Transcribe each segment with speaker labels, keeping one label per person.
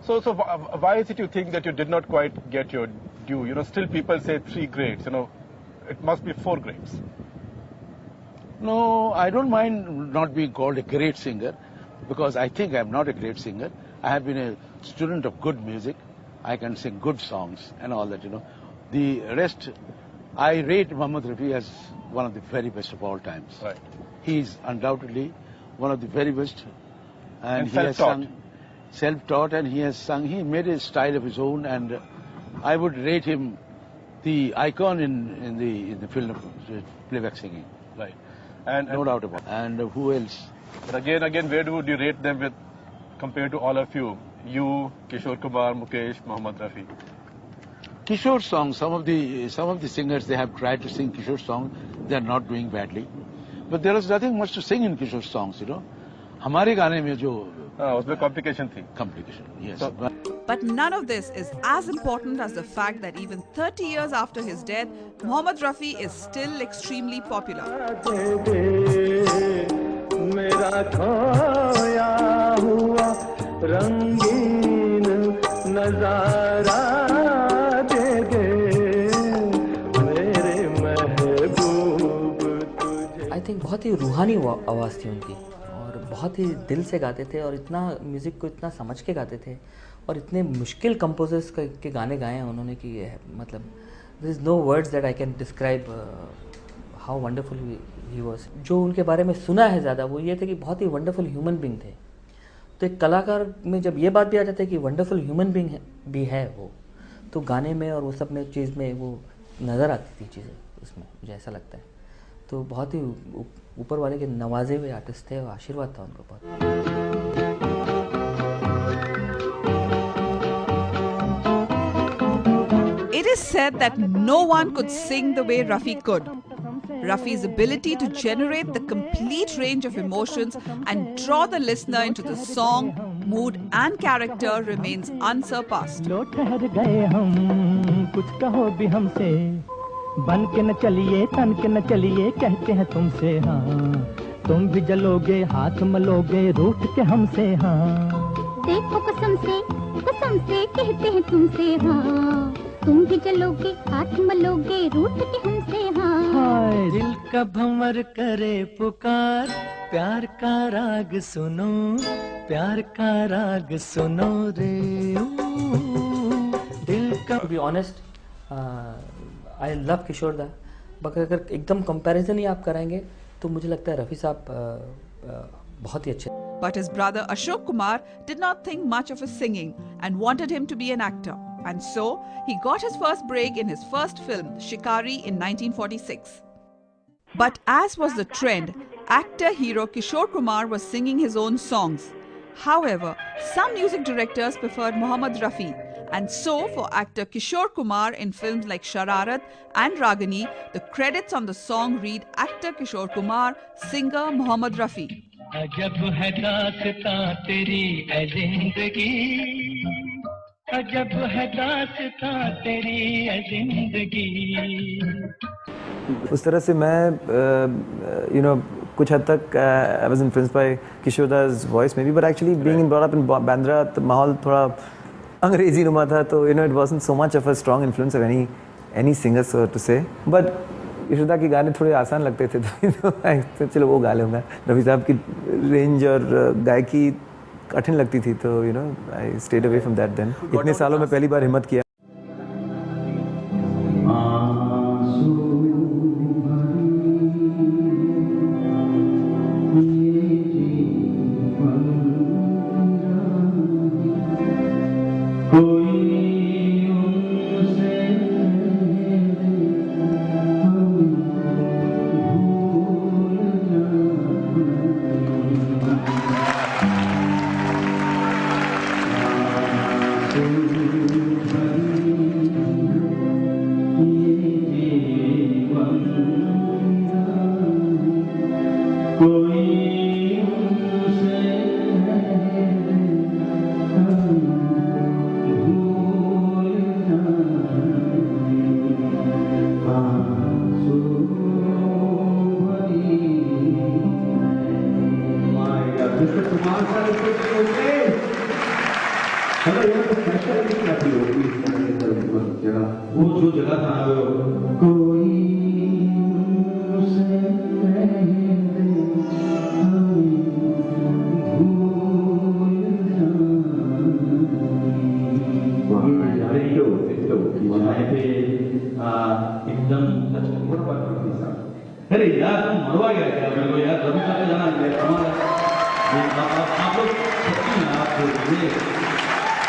Speaker 1: Why is it you think that you did not quite get your due? You know, still people say 3 grades. You know, it must be 4 grades.
Speaker 2: No, I don't mind not being called a great singer, because I think I'm not a great singer. I have been a student of good music. I can sing good songs and all that, you know. The rest, I rate Mohammed Rafi as one of the very best of all times.
Speaker 1: Right.
Speaker 2: He's undoubtedly one of the very best.
Speaker 1: And
Speaker 2: he has sung self-taught, and he has sung, he made a style of his own, and I would rate him the icon in the field of playback singing.
Speaker 1: Right.
Speaker 2: No doubt about it. And who else?
Speaker 1: But again, where would you rate them with compared to all of you? You, Kishore Kumar, Mukesh, Mohammed Rafi.
Speaker 2: Kishore songs, some of the singers, they have tried to sing Kishore songs, they are not doing badly. But there is nothing much to sing in Kishore songs, you know. हमारे गाने में जो
Speaker 1: उसमें complication थी.
Speaker 2: Complication, yes.
Speaker 3: But none of this is as important as the fact that even 30 years after his death, Mohammed Rafi is still extremely popular.
Speaker 4: I think बहुत ही रूहानी आवाज़ थी उनकी, और बहुत ही दिल से गाते थे, और इतना म्यूज़िक को इतना समझ के गाते थे, और इतने मुश्किल कंपोजर्स के गाने गाए हैं उन्होंने कि मतलब there is no words that I can describe how wonderful he was. जो उनके बारे में सुना है ज़्यादा वो ये थे कि बहुत ही वंडरफुल ह्यूमन बीइंग थे. तो एक कलाकार में जब ये बात भी आ जाता है कि वंडरफुल ह्यूमन बीइंग भी है वो, तो गाने में और वो सब में चीज़ में वो नज़र आती थी चीज़ें उसमें, मुझे ऐसा लगता है. तो बहुत ही ऊपर वाले के नवाजे हुए आर्टिस्ट थे, और आशीर्वाद था उनको बहुत.
Speaker 3: It is said that no one could sing the way Rafi could. Rafi's ability to generate the complete range of emotions and draw the listener into the song, mood and character remains unsurpassed.
Speaker 5: लो ठहर गए हम, कुछ कहो भी हमसे, बन के न चलिए तन के न चलिए, कहते हैं तुमसे हाँ, तुम भी जलोगे हाथ मलोगे रूठ के हमसे हाँ.
Speaker 6: देखो कसम से कहते हैं तुमसे हाँ, तुम भी जलोगे हाथ मलोगे रूठ के हमसे हाँ.
Speaker 5: हाय दिल का भंवर करे पुकार, प्यार का राग सुनो, प्यार का राग सुनो रे. दिल का.
Speaker 4: To be honest, I love किशोर दा, मगर अगर एकदम कंपैरिजन ही आप कराएंगे तो मुझे लगता है रफ़ी साहब बहुत ही अच्छे.
Speaker 3: But his brother Ashok Kumar did not think much of his singing and wanted him to be an actor. And so, he got his first break in his first film, Shikari, in 1946. But as was the trend, actor-hero Kishore Kumar was singing his own songs. However, some music directors preferred Mohammed Rafi. And so, for actor Kishore Kumar in films like Shararat and Ragini, the credits on the song read actor Kishore Kumar, singer Mohammed Rafi.
Speaker 5: अजब है दास्तां तेरी ऐ जिंदगी, अजब है दास्तां तेरी ऐ जिंदगी.
Speaker 7: उस तरह से मैं कुछ हद तक I was influenced by Kishore da's voice may be, but actually being brought up in Bandra, तो माहौल थोड़ा अंग्रेजी नुमा था, तो it wasn't so much of a strong influence of any singer so to say. But Yashoda के गाने थोड़े आसान लगते थे, तो चलो वो गा लूँगा. रफ़ी साहब की रेंज और गायकी कठिन लगती थी, तो I stayed away from that. Then इतने सालों में पहली बार हिम्मत किया.
Speaker 8: Mr. Kumar sir, is it okay? वो जो जगह था कोई उसे एकदम अरे यार तुम मरवा गया क्या मेरे को यार रवि का जाना है हमारा आप लोग सच्ची में आप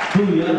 Speaker 8: तू यार